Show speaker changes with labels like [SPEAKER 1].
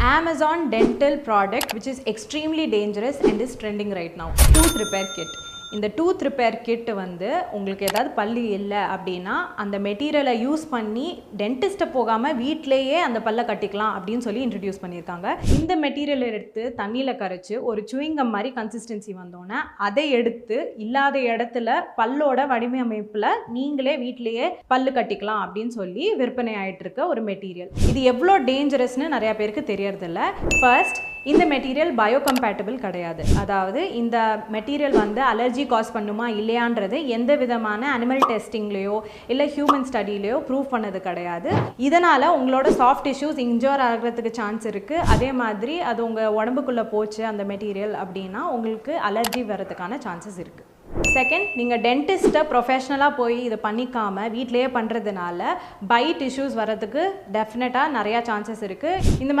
[SPEAKER 1] Amazon dental product which is extremely dangerous and is trending right now. Tooth repair kit. இந்த tooth repair kit வந்து உங்களுக்கு ஏதாவது பல்லு இல்லை அப்படின்னா அந்த மெட்டீரியலை யூஸ் பண்ணி டென்டிஸ்ட்டை போகாமல் வீட்டிலேயே அந்த பல்லை கட்டிக்கலாம் அப்படின்னு சொல்லி இன்ட்ரடியூஸ் பண்ணியிருக்காங்க. இந்த மெட்டீரியல் எடுத்து தண்ணியில் கரைச்சி ஒரு சுவிங்கம் மாதிரி கன்சிஸ்டன்சி வந்தோன்னே அதை எடுத்து இல்லாத இடத்துல பல்லோட வடிவமைப்பில் நீங்களே வீட்டிலேயே பல்லு கட்டிக்கலாம் அப்படின்னு சொல்லி விற்பனை ஆகிட்டு இருக்க ஒரு மெட்டீரியல். இது எவ்வளோ டேஞ்சரஸ்னு நிறையா பேருக்கு தெரியறதில்ல. ஃபர்ஸ்ட், இந்த மெட்டீரியல் பயோகம்பேட்டபிள் கிடையாது. அதாவது இந்த மெட்டீரியல் வந்து அலர்ஜி காஸ் பண்ணுமா இல்லையான்றது எந்த விதமான அனிமல் டெஸ்டிங்லேயோ இல்லை ஹியூமன் ஸ்டடியிலையோ ப்ரூவ் பண்ணது கிடையாது. இதனால் உங்களோட சாஃப்ட் டிஷ்யூஸ் இன்ஜூர் ஆகிறதுக்கு சான்ஸ் இருக்குது. அதே மாதிரி அது உங்கள் உடம்புக்குள்ளே போச்சு அந்த மெட்டீரியல் அப்படின்னா உங்களுக்கு அலர்ஜி வர்றதுக்கான சான்சஸ் இருக்குது. செகண்ட், நீங்கள் டென்டிஸ்ட்டை ப்ரொஃபஷ்னலாக போய் இதை பண்ணிக்காமல் வீட்டிலையே பண்ணுறதுனால பைட் இஷ்யூஸ் வர்றதுக்கு டெஃபினட்டாக நிறையா சான்சஸ் இருக்குது. இந்த மாதிரி